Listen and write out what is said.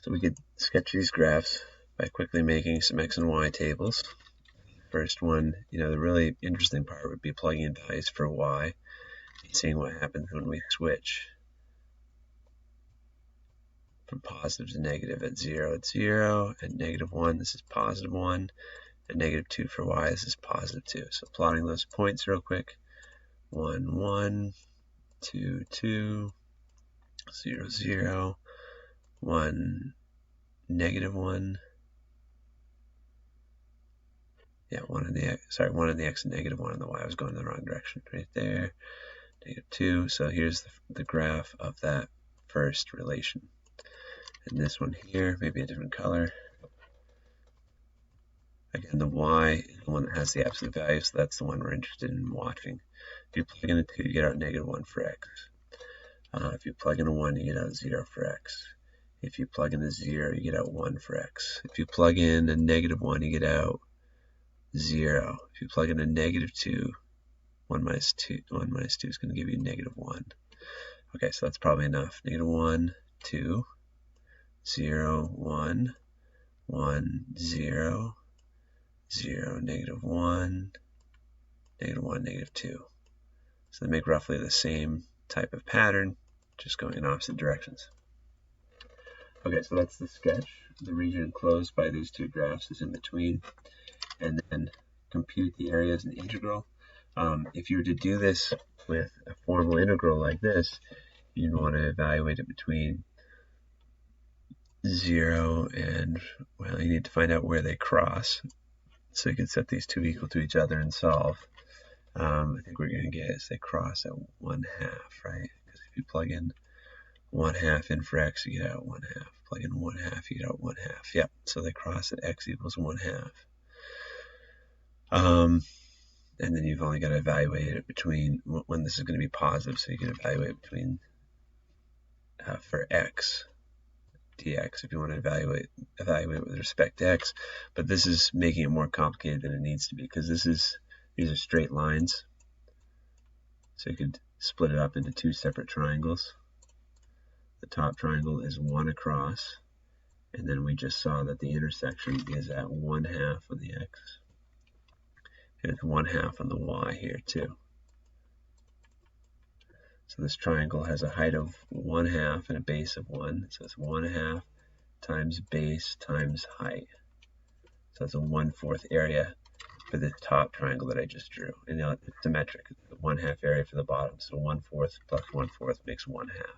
So we could sketch these graphs by quickly making some x and y tables. First one, the really interesting part would be plugging in values for y and seeing what happens when we switch from positive to negative. At 0, it's 0. At -1, this is +1. At -2 for y, this is +2. So plotting those points real quick. 1, 1, 2, 2, 0, 0, 1, -1. Yeah, 1 in the x, and -1 in the y. I was going in the wrong direction right there. -2. So here's the graph of that first relation. And this one here, maybe a different color. Again, the y is the one that has the absolute value, so that's the one we're interested in watching. If you plug in a 2, you get out -1 for x. If you plug in a 1, you get out 0 for x. If you plug in a 0, you get out 1 for x. If you plug in a -1, you get out 0. If you plug in a -2, 1 minus 2 is going to give you -1. Okay, so that's probably enough. -1, 2, 0, 1, 1, 0, 0, -1, -1, -2. So they make roughly the same type of pattern, just going in opposite directions. Okay, so that's the sketch. The region enclosed by these two graphs is in between. And then compute the area as an integral. If you were to do this with a formal integral like this, you'd want to evaluate it between 0 and, well, you need to find out where they cross. So you can set these two equal to each other and solve. I think we're going to get is they cross at 1/2, right? Because if you plug in 1/2 in for x, you get out 1/2. Plug in 1/2, you get out 1/2. Yep, so they cross at x equals 1/2. And then you've only got to evaluate it between when this is going to be positive, so you can evaluate between for x dx if you want to evaluate with respect to x. But this is making it more complicated than it needs to be, because these are straight lines. So you could split it up into two separate triangles. The top triangle is 1 across, and then we just saw that the intersection is at 1/2 on the x. And it's 1/2 on the y here too. So this triangle has a height of 1/2 and a base of 1. So it's 1/2 times base times height. So that's a 1/4 area for this top triangle that I just drew. And it's symmetric. It's the 1/2 area for the bottom. So 1/4 plus 1/4 makes 1/2.